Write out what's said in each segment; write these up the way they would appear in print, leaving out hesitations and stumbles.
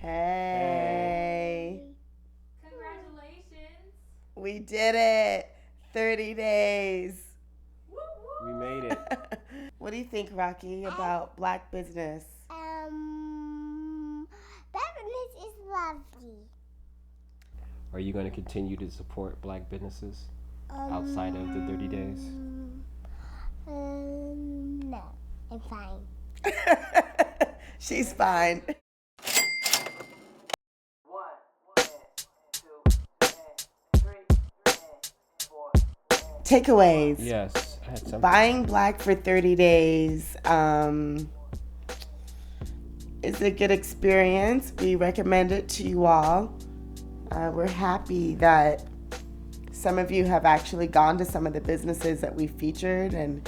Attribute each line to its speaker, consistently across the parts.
Speaker 1: Hey.
Speaker 2: Congratulations.
Speaker 1: We did it. 30 days.
Speaker 3: We made it.
Speaker 1: What do you think, Rocky, about Black business?
Speaker 4: Black business is lovely.
Speaker 3: Are you going to continue to support Black businesses outside of the 30 days?
Speaker 4: No, I'm fine.
Speaker 1: She's fine. Takeaways.
Speaker 3: Yes, I had something.
Speaker 1: Buying Black for 30 days is a good experience. We recommend it to you all. We're happy that some of you have actually gone to some of the businesses that we featured and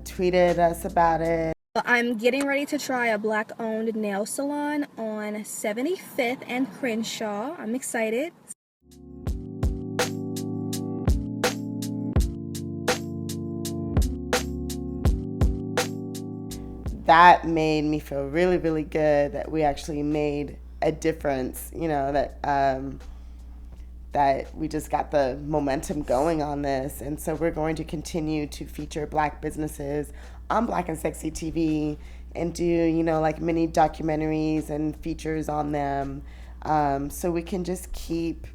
Speaker 1: tweeted us about it.
Speaker 5: I'm getting ready to try a Black-owned nail salon on 75th and Crenshaw. I'm excited.
Speaker 1: That made me feel really, really good that we actually made a difference, you know, that we just got the momentum going on this. And so we're going to continue to feature Black businesses on Black and Sexy TV and do, you know, like mini documentaries and features on them. So we can just keep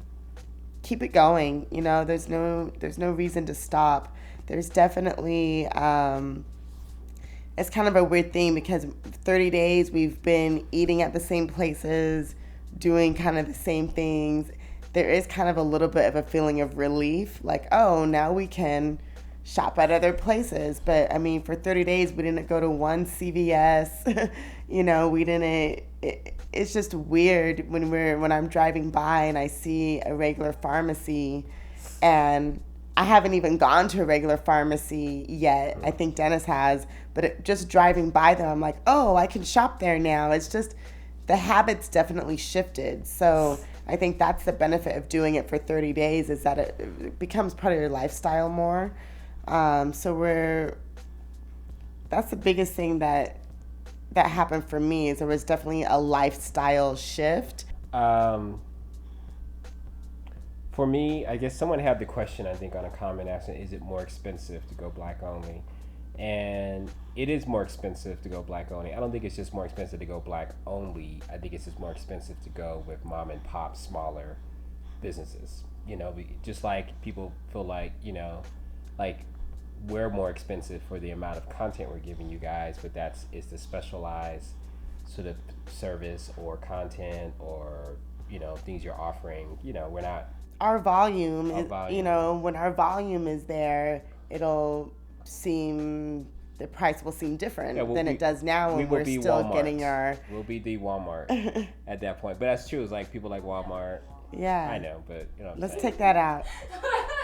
Speaker 1: it going. You know, there's no reason to stop. There's definitely, it's kind of a weird thing because 30 days we've been eating at the same places, doing kind of the same things. There is kind of a little bit of a feeling of relief, like, oh, now we can shop at other places. But I mean, for 30 days, we didn't go to one CVS. You know, we didn't. It's just weird when I'm driving by and I see a regular pharmacy, and I haven't even gone to a regular pharmacy yet. I think Dennis has, but just driving by them, I'm like, oh, I can shop there now. It's just the habits definitely shifted. So I think that's the benefit of doing it for 30 days is that it becomes part of your lifestyle more. So that's the biggest thing that happened for me is there was definitely a lifestyle shift.
Speaker 3: For me, I guess someone had the question, I think, on a comment asking, is it more expensive to go Black only? And it is more expensive to go Black only. I don't think it's just more expensive to go Black only. I think it's just more expensive to go with mom and pop, smaller businesses. You know, just like people feel like, you know, like we're more expensive for the amount of content we're giving you guys, but it's the specialized sort of service or content or, you know, things you're offering. You know, we're not.
Speaker 1: Our volume is, you know, when our volume is there, the price will seem different than it does now when we're still
Speaker 3: Walmart.
Speaker 1: Getting our.
Speaker 3: We'll be the Walmart at that point. But that's true. It's like people like Walmart.
Speaker 1: Yeah.
Speaker 3: I know, but you know.
Speaker 1: Let's take that out.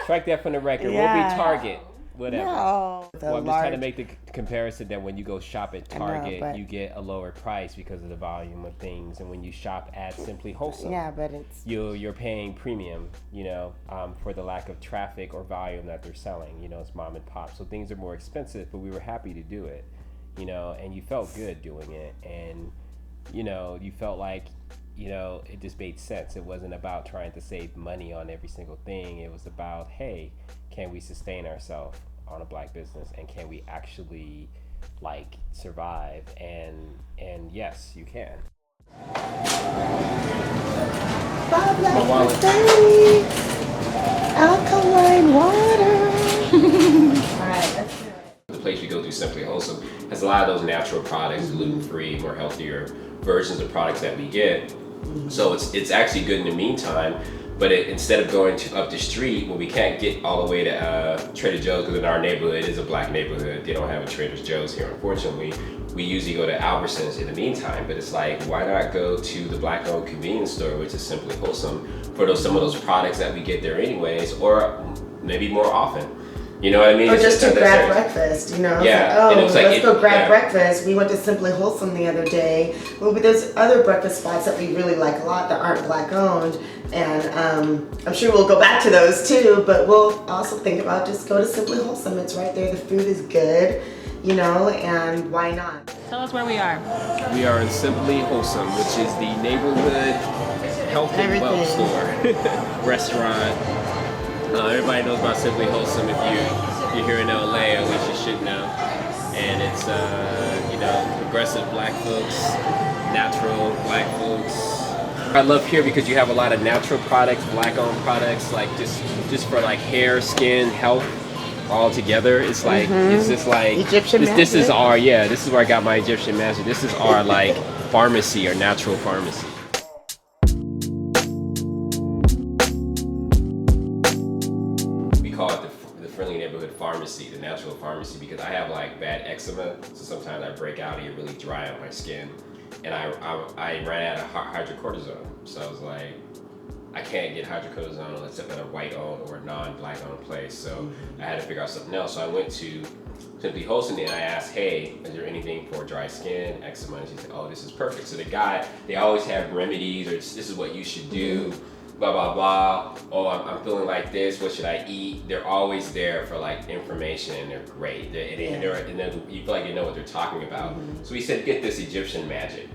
Speaker 3: Strike that from the record.
Speaker 1: Yeah.
Speaker 3: We'll be Target. Whatever.
Speaker 1: No.
Speaker 3: Well, I'm just trying to make the comparison that when you go shop at Target, you get a lower price because of the volume of things, and when you shop at Simply Wholesome,
Speaker 1: yeah, but it's
Speaker 3: you're paying premium, you know, for the lack of traffic or volume that they're selling. You know, it's mom and pop, so things are more expensive, but we were happy to do it, you know, and you felt good doing it, and you know, you felt like, you know, it just made sense. It wasn't about trying to save money on every single thing. It was about, hey, can we sustain ourselves on a Black business, and can we actually like survive? And yes, you can.
Speaker 1: Bob Black 30 alkaline water. All right, let's do it.
Speaker 3: The place we go through, Simply Wholesome, has a lot of those natural products, gluten-free, more healthier versions of products that we get. So it's actually good in the meantime. But instead of going up the street, when we can't get all the way to Trader Joe's, because in our neighborhood, it is a Black neighborhood, they don't have a Trader Joe's here, unfortunately. We usually go to Albertsons in the meantime, but it's like, why not go to the Black-owned convenience store, which is Simply Wholesome, for some of those products that we get there anyways, or maybe more often. You know what I mean?
Speaker 1: Or just to grab breakfast, you know?
Speaker 3: Yeah.
Speaker 1: Like, oh, let's go grab breakfast. We went to Simply Wholesome the other day. Well, but there's other breakfast spots that we really like a lot that aren't Black owned. And I'm sure we'll go back to those too, but we'll also think about just go to Simply Wholesome. It's right there. The food is good. you know, and why not?
Speaker 5: Tell us where we are.
Speaker 3: We are in Simply Wholesome, which is the neighborhood health and wealth store restaurant. Everybody knows about Simply Wholesome. If you're here in LA, at least you should know. And it's progressive black folks, natural black folks. I love here because you have a lot of natural products, black-owned products, like just for like hair, skin, health, all together. It's like it's just like
Speaker 1: Egyptian
Speaker 3: this is
Speaker 1: magic.
Speaker 3: this is where I got my Egyptian magic. This is our like pharmacy or natural pharmacy. We call it the friendly neighborhood pharmacy, the natural pharmacy, because I have like bad eczema, so sometimes I break out and get really dry on my skin. And I ran out of hydrocortisone, so I was like, I can't get hydrocortisone except at a white-owned or non-black-owned place, so I had to figure out something else. So I went to Simply Wholesome and I asked, hey, is there anything for dry skin, eczema? And she said, oh, this is perfect. So they always have remedies, or this is what you should do, blah, blah, blah. Oh, I'm feeling like this, what should I eat? They're always there for like information, and they're great. And you feel like you know what they're talking about. So he said, get this Egyptian magic.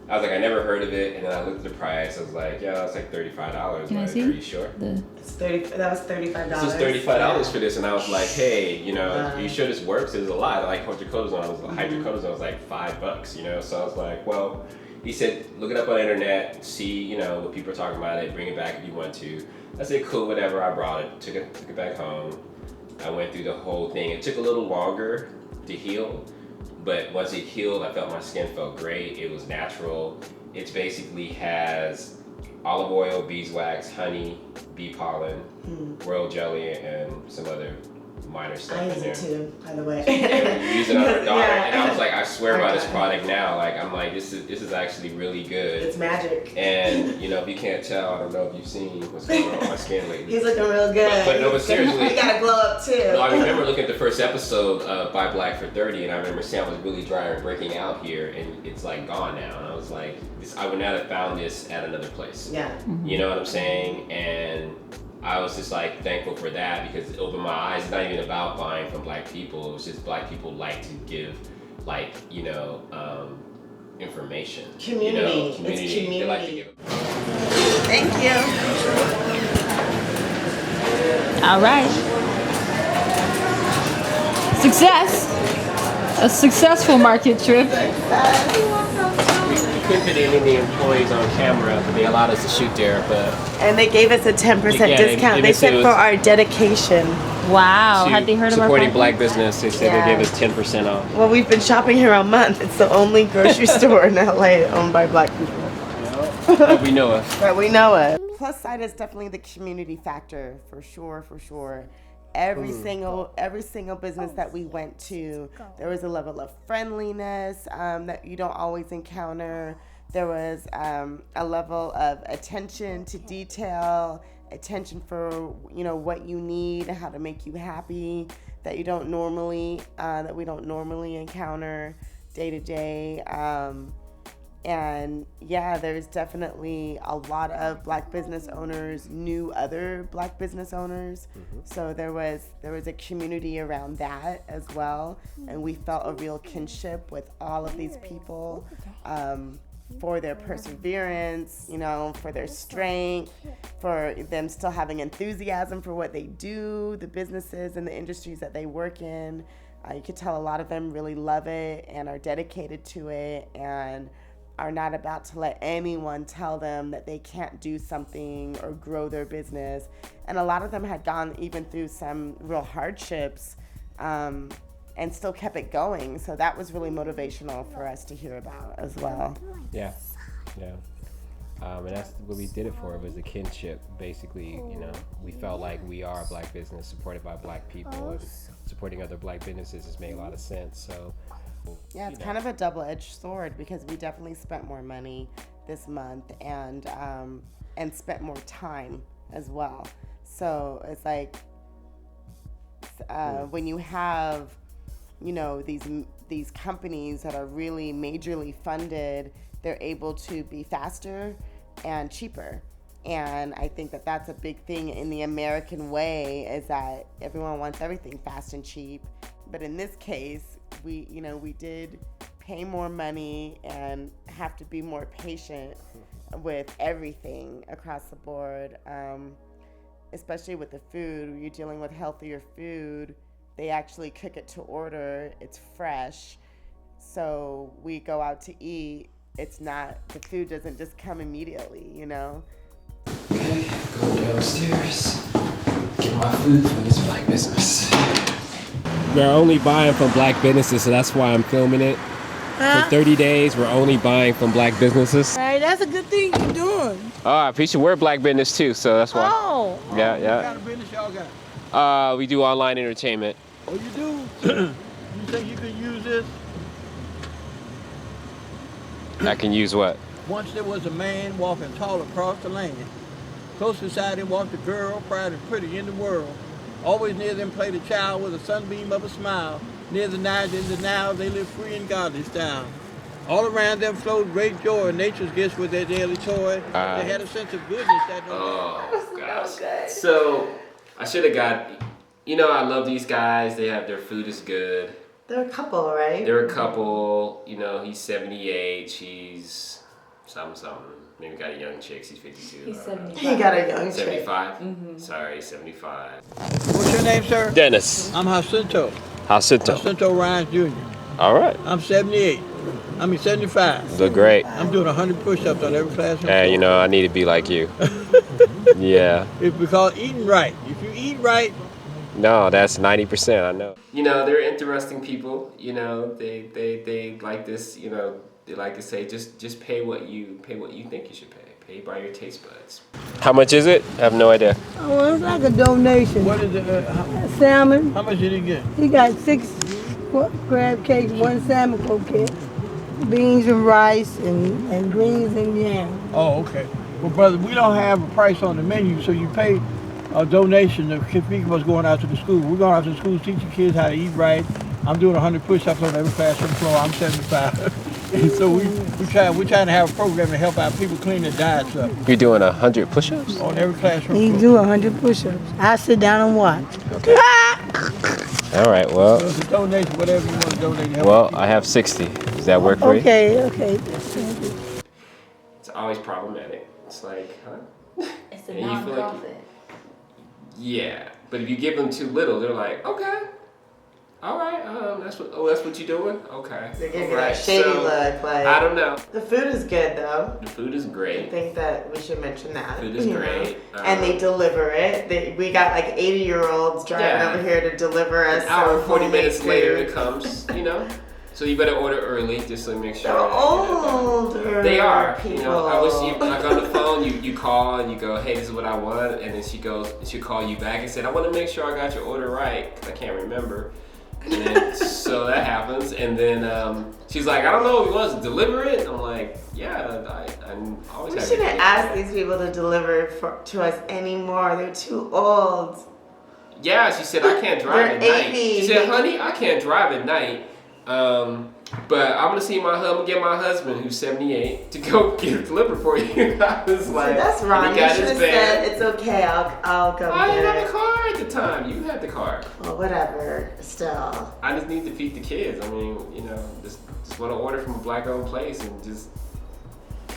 Speaker 3: I was like, I never heard of it, and then I looked at the price. I was like, yeah, that's like $35.
Speaker 5: Can I see?
Speaker 3: Are you sure?
Speaker 1: It's That was $35.
Speaker 3: This is $35 for this, and I was like, hey, are you sure this works? It was a lot. Like hydrocortisone, hydrocortisone was like $5, you know. So I was like, well, he said, look it up on the internet, see, what people are talking about it, bring it back if you want to. I said, cool, whatever. I brought it, took it back home. I went through the whole thing. It took a little longer to heal. But once it healed, I felt my skin felt great. It was natural. It basically has olive oil, beeswax, honey, bee pollen, royal jelly, and some other minor stuff in there.
Speaker 1: I use it too, by the way.
Speaker 3: We use it on our daughter, and I was like, I swear by this product now. Like, I'm like, this is actually really good.
Speaker 1: It's magic.
Speaker 3: And if you can't tell, I don't know if you've seen what's going on with my skin lately.
Speaker 1: He's looking real good.
Speaker 3: But seriously.
Speaker 1: You gotta glow up too.
Speaker 3: No, I remember looking at the first episode of Buy Black for 30, and I remember Sam was really dry and breaking out here, and it's like gone now. And I was like, I would not have found this at another place.
Speaker 1: Yeah.
Speaker 3: You know what I'm saying? And I was just like thankful for that, because it opened my eyes. It's not even about buying from black people. It was just black people like to give, information.
Speaker 1: Community.
Speaker 3: Community.
Speaker 1: It's community.
Speaker 3: They like to give.
Speaker 1: Thank you.
Speaker 5: All right. Success. A successful market trip.
Speaker 3: We couldn't put any of the employees on camera, but they allowed us to shoot there.
Speaker 1: And they gave us a 10%
Speaker 3: Yeah,
Speaker 1: discount. They said for our dedication.
Speaker 5: Wow. Had they heard of our
Speaker 3: supporting
Speaker 5: podcast?
Speaker 3: black business? They said
Speaker 1: Yeah.
Speaker 3: they gave us 10% off.
Speaker 1: Well, we've been shopping here all month. It's the only grocery store in LA owned by black people.
Speaker 3: That we know of.
Speaker 1: That we know of. Plus side is definitely the community factor, for sure. Every single business that we went to, there was a level of friendliness that you don't always encounter. There was a level of attention to detail, attention for what you need, how to make you happy, that we don't normally encounter day to day. And yeah, there's definitely a lot of black business owners knew other black business owners. So there was a community around that as well. And we felt a real kinship with all of these people for their perseverance, for their strength, for them still having enthusiasm for what they do, the businesses and the industries that they work in. You could tell a lot of them really love it and are dedicated to it, and are not about to let anyone tell them that they can't do something or grow their business. And a lot of them had gone even through some real hardships and still kept it going. So that was really motivational for us to hear about as well.
Speaker 3: Yeah. And that's what we did it for. It was a kinship, basically. We felt like we are a black business supported by black people, and supporting other black businesses has made a lot of sense. So
Speaker 1: yeah, it's kind of a double-edged sword, because we definitely spent more money this month and spent more time as well. So it's like when you have these companies that are really majorly funded, they're able to be faster and cheaper. And I think that that's a big thing in the American way, is that everyone wants everything fast and cheap. But in this case, we did pay more money and have to be more patient with everything across the board, especially with the food. You're dealing with healthier food. They actually cook it to order. It's fresh. So we go out to eat. It's not, the food doesn't just come immediately,
Speaker 3: Okay, go downstairs. Get my food from this black business. We're only buying from black businesses, so that's why I'm filming it. For 30 days, we're only buying from black businesses.
Speaker 2: Hey, that's a good thing you're doing.
Speaker 3: Oh, I appreciate we're a black business too, so that's why.
Speaker 2: Oh.
Speaker 3: Yeah.
Speaker 6: What kind of business y'all got?
Speaker 3: We do online entertainment.
Speaker 6: Oh, you do? You think you could use this?
Speaker 3: I can use what?
Speaker 6: Once there was a man walking tall across the land. Close beside him walked a girl, proud and pretty in the world. Always near them played a child with a sunbeam of a smile. Near the night in the now, they live free and godly style. All around them flowed great joy, nature's gifts with their daily toy. They had a sense of goodness that
Speaker 3: gosh. So, I should have got, I love these guys. Their food is good.
Speaker 1: They're a couple, right?
Speaker 3: They're a couple. He's 78. She's something. Maybe got a young chick. She's 52.
Speaker 7: He's 75.
Speaker 1: He got a young chick.
Speaker 3: 75? Mm-hmm. Sorry, 75.
Speaker 6: What's your name, sir?
Speaker 3: Dennis.
Speaker 6: I'm Jacinto.
Speaker 3: Jacinto.
Speaker 6: Jacinto Ryan Jr.
Speaker 3: All right.
Speaker 6: I'm 78. 75.
Speaker 3: Look great.
Speaker 6: I'm doing 100 push-ups on every classroom.
Speaker 3: And I need to be like you. Yeah.
Speaker 6: It's because eating right. If you eat right.
Speaker 3: No, that's 90%, I know. They're interesting people. They like this, they like to say just pay what you think you should pay. Pay by your taste buds. How much is it? I have no idea.
Speaker 2: Oh, it's like a donation.
Speaker 6: What is it?
Speaker 2: Salmon.
Speaker 6: How much did he get?
Speaker 2: He got 6 crab cakes, 1 salmon croquette, beans and rice, and greens and yam.
Speaker 6: Oh, okay. Well, brother, we don't have a price on the menu, so you pay a donation to keep us going out to the school. We're going out to the schools teaching kids how to eat right. I'm doing 100 push-ups on every classroom floor. I'm 75. And so we're trying to have a program to help out people clean their diets up.
Speaker 3: You're doing 100 push-ups?
Speaker 6: On every classroom
Speaker 2: He
Speaker 6: floor.
Speaker 2: do 100 push-ups. I sit down and watch.
Speaker 3: Okay. All right, well.
Speaker 6: So it's a donation, whatever you want to donate. To help
Speaker 3: Well,
Speaker 6: people.
Speaker 3: I have 60. Does that work for you?
Speaker 2: Okay.
Speaker 3: It's always problematic. It's like, huh?
Speaker 7: It's a
Speaker 3: And you feel like
Speaker 7: non-profit.
Speaker 3: Yeah, but if you give them too little, they're like, okay, all right, that's what you're doing, okay.
Speaker 1: They give you
Speaker 3: All right,
Speaker 1: that shady
Speaker 3: so,
Speaker 1: look, like.
Speaker 3: I don't know.
Speaker 1: The food is good, though.
Speaker 3: The food is
Speaker 1: I
Speaker 3: great.
Speaker 1: think that we should mention that.
Speaker 3: Food is great.
Speaker 1: And they deliver it. We got like 80-year-olds driving over here to deliver us.
Speaker 3: An hour and 40
Speaker 1: homemade
Speaker 3: minutes later,
Speaker 1: food.
Speaker 3: it comes. So you better order early just to make sure.
Speaker 1: They're older.
Speaker 3: They are.
Speaker 1: People.
Speaker 3: I wish you like on the phone. You call and you go, hey, this is what I want, and then she'll call you back and said, I want to make sure I got your order right because I can't remember. And then, so that happens, and then she's like, I don't know, you want us to deliver it? I'm like, yeah, I'm always.
Speaker 1: We
Speaker 3: happy
Speaker 1: shouldn't
Speaker 3: to
Speaker 1: ask these people to deliver to us anymore. They're too old.
Speaker 3: Yeah, she said I can't drive at
Speaker 1: They're
Speaker 3: night.
Speaker 1: 80.
Speaker 3: She said, honey, I can't drive at night. But I'm gonna get my husband, who's 78, to go get it delivered for you. I was like,
Speaker 1: that's wrong.
Speaker 3: and
Speaker 1: You
Speaker 3: he got
Speaker 1: should
Speaker 3: his
Speaker 1: have
Speaker 3: van.
Speaker 1: said it's okay. I'll go
Speaker 3: I
Speaker 1: get
Speaker 3: didn't have
Speaker 1: it.
Speaker 3: a car at the time. You had the car.
Speaker 1: Well, whatever. Still.
Speaker 3: I just need to feed the kids. I mean, just want to order from a black-owned place and just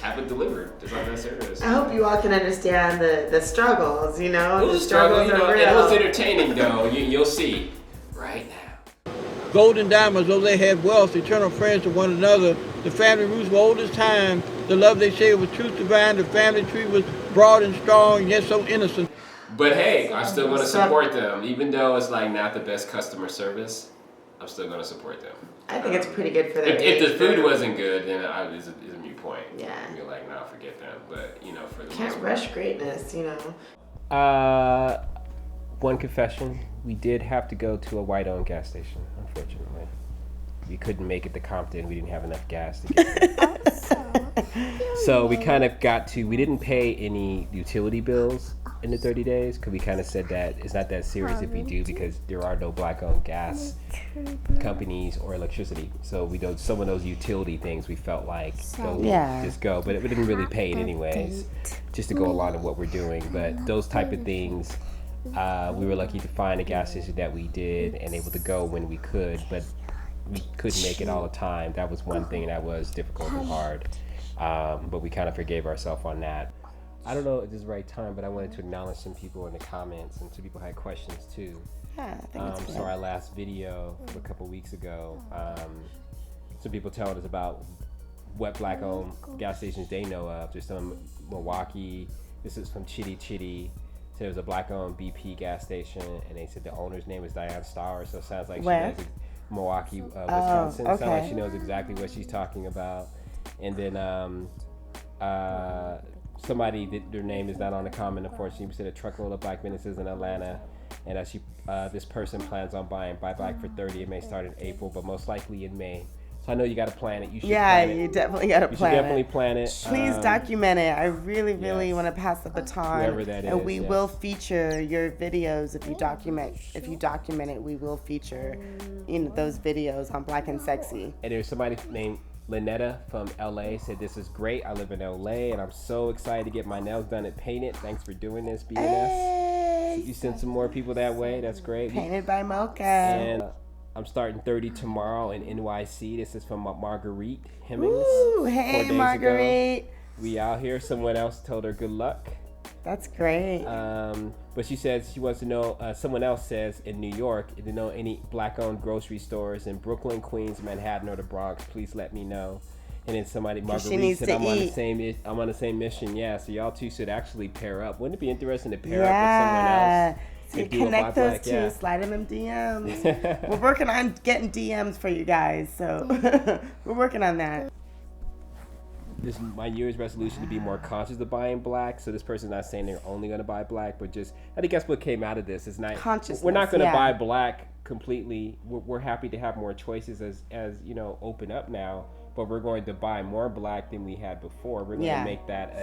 Speaker 3: have it delivered. It's not that serious.
Speaker 1: I hope you all can understand the struggles.
Speaker 3: It
Speaker 1: The
Speaker 3: was a struggle,
Speaker 1: struggles are
Speaker 3: and
Speaker 1: real.
Speaker 3: it was entertaining though. You'll see right now.
Speaker 6: Gold and diamonds, though they had wealth, eternal friends to one another. The family roots were old as time. The love they shared was truth divine. The family tree was broad and strong, yet so innocent.
Speaker 3: But hey, I still want to support them, even though it's like not the best customer service. I'm still going to support them.
Speaker 1: I think it's pretty good for their
Speaker 3: If the
Speaker 1: age
Speaker 3: food
Speaker 1: group.
Speaker 3: wasn't good, then it's a mute point.
Speaker 1: Yeah.
Speaker 3: You're like, nah, forget them. But for the
Speaker 1: Can't
Speaker 3: most
Speaker 1: rush greatness,
Speaker 3: One confession: we did have to go to a white-owned gas station. Unfortunately, we couldn't make it to Compton. We didn't have enough gas to get. So we kind of we didn't pay any utility bills in the 30 days because we kind of said that it's not that serious if we do because there are no black-owned gas companies or electricity. So we don't some of those utility things we felt like just go, but we didn't really pay it anyways, just to go along with what we're doing. But those type of things, We were lucky to find a gas station that we did and able to go when we could, but we couldn't make it all the time. That was one thing that was difficult and hard, but we kind of forgave ourselves on that. I don't know if this is the right time, but I wanted to acknowledge some people in the comments, and some people had questions too.
Speaker 1: Yeah, I think it's good.
Speaker 3: So our last video from a couple weeks ago, some people telling us about what black-owned gas stations they know of. There's some in Milwaukee. This is from Chitty Chitty. So there was a black-owned BP gas station, and they said the owner's name is Diane Starr. So it sounds like
Speaker 1: Where?
Speaker 3: she knows Milwaukee, Wisconsin. It sounds like
Speaker 1: okay.
Speaker 3: she knows exactly what she's talking about. And then somebody, their name is not on the comment, unfortunately, said a truckload of black businesses in Atlanta, and that this person plans on buying Buy Black for 30. It may start in April, but most likely in May. So I know you got to plan it. You should plan it.
Speaker 1: You definitely got to plan it.
Speaker 3: You should definitely plan it.
Speaker 1: Please document it. I really
Speaker 3: yes.
Speaker 1: want to pass the baton.
Speaker 3: Whoever that
Speaker 1: and
Speaker 3: is,
Speaker 1: we
Speaker 3: yes.
Speaker 1: will feature your videos if you document. If you document it, we will feature those videos on Black and Sexy.
Speaker 3: And there's somebody named Lynetta from LA said, "This is great. I live in LA and I'm so excited to get my nails done and painted. Thanks for doing this, BNS."
Speaker 1: Hey.
Speaker 3: You sent some more people that way. That's great.
Speaker 1: Painted by Mocha.
Speaker 3: And I'm starting 30 tomorrow in NYC. This is from Marguerite Hemmings.
Speaker 1: Ooh,
Speaker 3: 4
Speaker 1: hey
Speaker 3: days
Speaker 1: Marguerite.
Speaker 3: ago. We out here. Someone else told her good luck.
Speaker 1: That's great.
Speaker 3: But she says she wants to know, someone else says in New York, if you know any black-owned grocery stores in Brooklyn, Queens, Manhattan, or the Bronx, please let me know. And then somebody, Marguerite, said, I'm on the same mission. Yeah, so y'all two should actually pair up. Wouldn't it be interesting to pair up with someone else?
Speaker 1: So you connect those two, yeah. Slide them in DMs. We're working on getting DMs for you guys, so we're working on that.
Speaker 3: This is my New Year's resolution to be more conscious of buying black. So this person's not saying they're only going to buy black, but just, I think that's what came out of this. It's not
Speaker 1: consciousness.
Speaker 3: We're not going to buy black completely. We're happy to have more choices as open up now, but we're going to buy more black than we had before. We're going to make that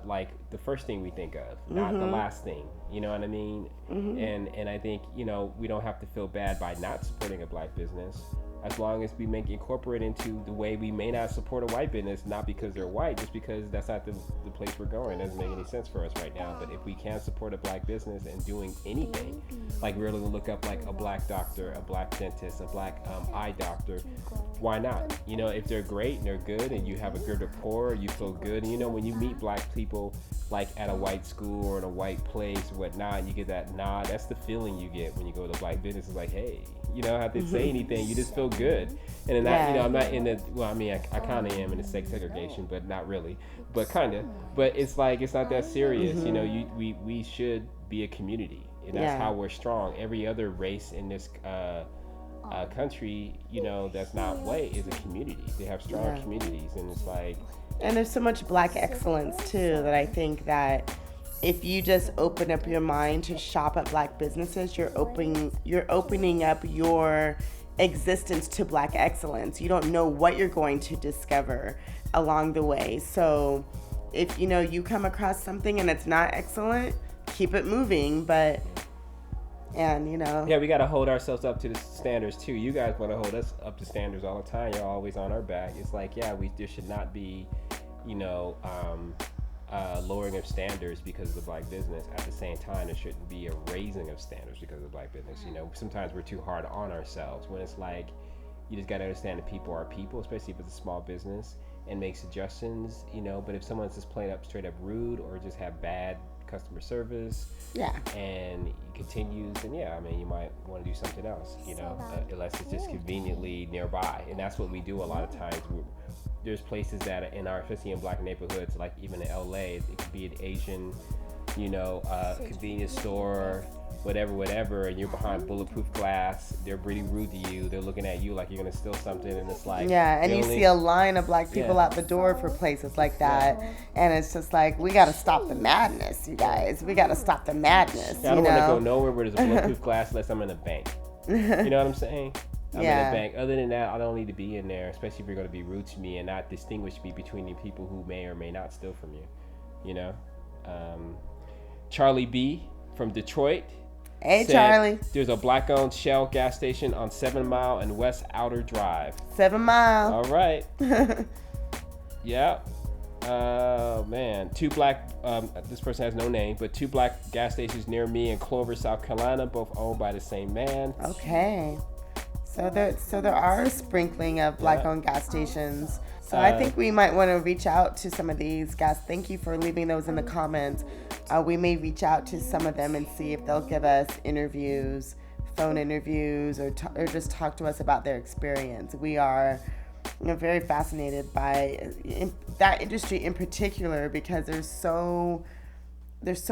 Speaker 3: like the first thing we think of, not the last thing. You know what I mean? And I think we don't have to feel bad by not supporting a black business, as long as we incorporate into the way we may not support a white business, not because they're white, just because that's not the place we're going. It doesn't make any sense for us right now. But if we can support a black business and doing anything, like we're going to look up like a black doctor, a black dentist, a black eye doctor, why not? If they're great and they're good and you have a good rapport, you feel good. And when you meet black people like at a white school or in a white place or whatnot, and you get that nod, that's the feeling you get when you go to black business. It's like, hey, you don't have to say anything, you just feel good. And then I'm not in the, well, I mean, I kind of am in the sex segregation, but not really, but kind of. But it's like, it's not that serious. We should be a community, and that's how we're strong. Every other race in this country, that's not white, is a community. They have strong communities, and it's like,
Speaker 1: and there's so much black excellence too, that I think that if you just open up your mind to shop at black businesses, you're opening up your existence to black excellence. You don't know what you're going to discover along the way. So if you come across something and it's not excellent, keep it moving. Yeah, we got to hold ourselves up to the standards too. You guys want to hold us up to standards all the time. You're always on our back. It's like, there should not be, lowering of standards because of the black business. At the same time, there shouldn't be a raising of standards because of the black business. Sometimes we're too hard on ourselves, when it's like, you just got to understand that people are people, especially if it's a small business, and make suggestions, but if someone's just straight up rude or just have bad customer service, and continues, then you might want to do something else, unless it's just conveniently nearby. And that's what we do a lot of times. There's places that are especially in black neighborhoods, like even in LA, it could be an Asian, convenience store, whatever, and you're behind bulletproof glass. They're pretty rude to you. They're looking at you like you're gonna steal something, and it's like, and you see a line of black people out the door for places like that, and it's just like, we gotta stop the madness, you guys. We gotta stop the madness.
Speaker 3: I don't want to go nowhere where there's a bulletproof glass unless I'm in a bank. You know what I'm saying? I'm in a bank. Other than that, I don't need to be in there, especially if you're going to be rude to me and not distinguish me between the people who may or may not steal from you. Charlie B from Detroit.
Speaker 1: Hey, Charlie.
Speaker 3: There's a black-owned Shell gas station on 7 Mile and West Outer Drive.
Speaker 1: 7 Mile.
Speaker 3: All right. Yeah. Oh man, this person has no name, but 2 black gas stations near me in Clover, South Carolina, both owned by the same man.
Speaker 1: Okay. So there are a sprinkling of black-owned gas stations. So I think we might want to reach out to some of these gas. Thank you for leaving those in the comments. We may reach out to some of them and see if they'll give us interviews, phone interviews, or just talk to us about their experience. We are very fascinated by that industry in particular because there's so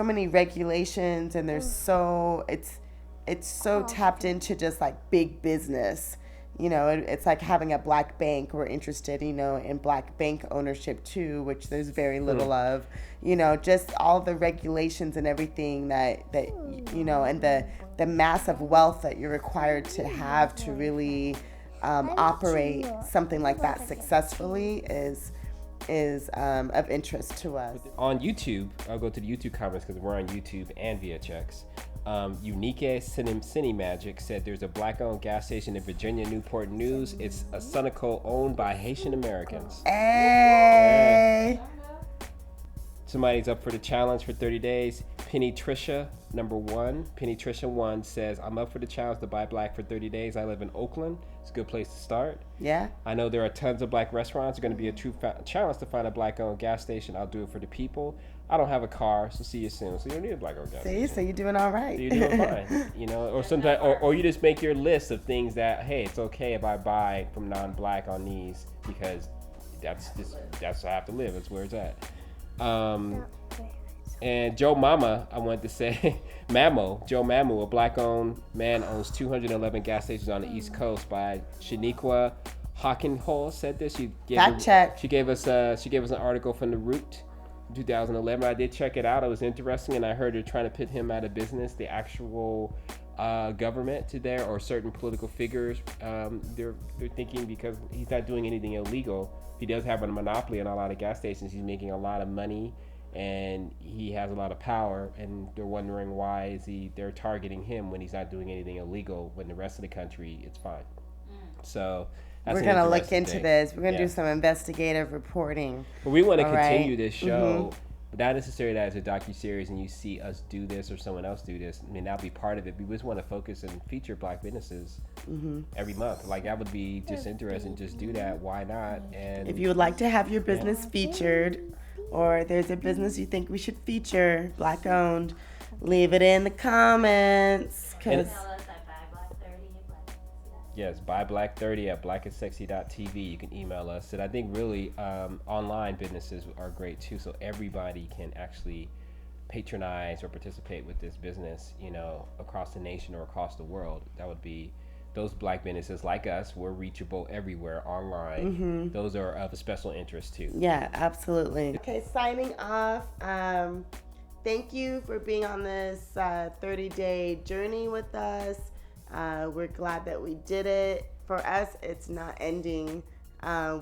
Speaker 1: many regulations and it's so tapped into just like big business. It's like having a black bank. We're interested, in black bank ownership too, which there's very little of. Just all the regulations and everything that and the massive wealth that you're required to have to really operate something like that successfully is of interest to us.
Speaker 3: On YouTube, I'll go to the YouTube comments because we're on YouTube and VHX. Unique Cine Magic said there's a black-owned gas station in Virginia, Newport News. It's a Sunoco owned by Haitian Americans.
Speaker 1: Hey!
Speaker 3: Somebody's up for the challenge for 30 days. Penny Trisha, number 1. Penny Trisha 1 says, I'm up for the challenge to buy black for 30 days. I live in Oakland. It's a good place to start.
Speaker 1: Yeah.
Speaker 3: I know there are tons of black restaurants. It's going to be a true challenge to find a black-owned gas station. I'll do it for the people. I don't have a car, so see you soon. So you don't need a black-owned gas station.
Speaker 1: So you're doing all right.
Speaker 3: So you're doing fine. Or sometimes, or you just make your list of things that, hey, it's okay if I buy from non-black on these because that's how I have to live. That's where it's at. And Joe Mama, I wanted to say, Joe Mamo, a black-owned man, owns 211 gas stations on the East Coast by Shaniqua Hockenhole said this. She gave us an article from The Root, 2011. I did check it out. It was interesting, and I heard they're trying to put him out of business. The actual government to there or certain political figures, they're thinking because he's not doing anything illegal. He does have a monopoly on a lot of gas stations. He's making a lot of money. And he has a lot of power, and they're wondering why they're targeting him when he's not doing anything illegal. When the rest of the country, it's fine. So that's
Speaker 1: we're gonna look into this. We're gonna do some investigative reporting.
Speaker 3: But we want to continue this show, but not necessarily that as a docuseries, and you see us do this or someone else do this. I mean, that'll be part of it. We just want to focus and feature black businesses every month. Like that would be just interesting. Just do that. Why not? And
Speaker 1: if you would like to have your business featured, or there's a business you think we should feature, black owned, leave it in the comments.
Speaker 3: Yes, buy Black30 at BLACK&SEXY.TV. You can email us. And I think really online businesses are great too, so everybody can actually patronize or participate with this business, across the nation or across the world. That would be those black businesses like us. We're reachable everywhere online. Those are of a special interest too.
Speaker 1: Yeah, absolutely. Okay, signing off. Thank you for being on this 30-day journey with us. We're glad that we did it. For us, it's not ending.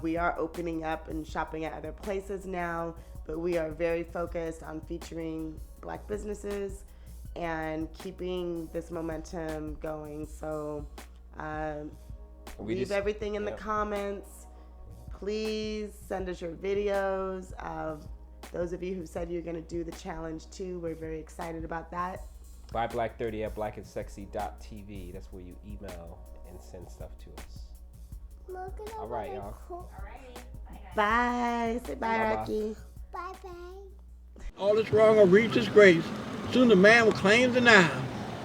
Speaker 1: We are opening up and shopping at other places now, but we are very focused on featuring black businesses and keeping this momentum going. So leave everything in the comments. Please send us your videos. Those of you who said you're going to do the challenge too, we're very excited about that.
Speaker 3: Buy Black30 at BLACK&SEXY.TV. That's where you email and send stuff to us. All right, y'all.
Speaker 4: All right.
Speaker 1: Bye. Say bye, Rocky.
Speaker 4: Bye-bye.
Speaker 6: All that's wrong will reach his grace. Soon the man will claim the now.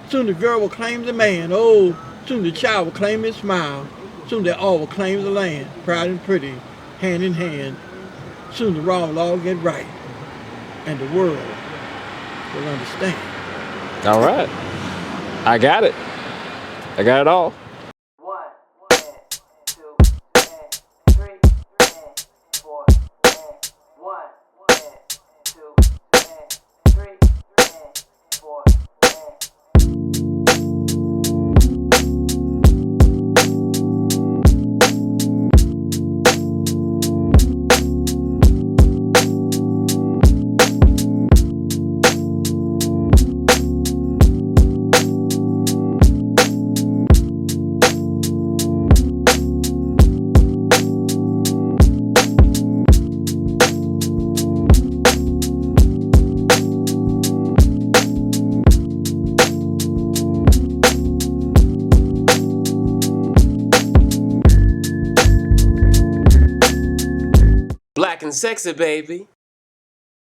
Speaker 6: Soon the girl will claim the man. Oh, soon the child will claim his smile. Soon they all will claim the land, proud and pretty, hand in hand. Soon the wrong will all get right, and the world will understand.
Speaker 3: All right. I got it. I got it all.
Speaker 7: 1, 2, 3, 4. 1, 2, 3, 4.
Speaker 8: Black and sexy, baby.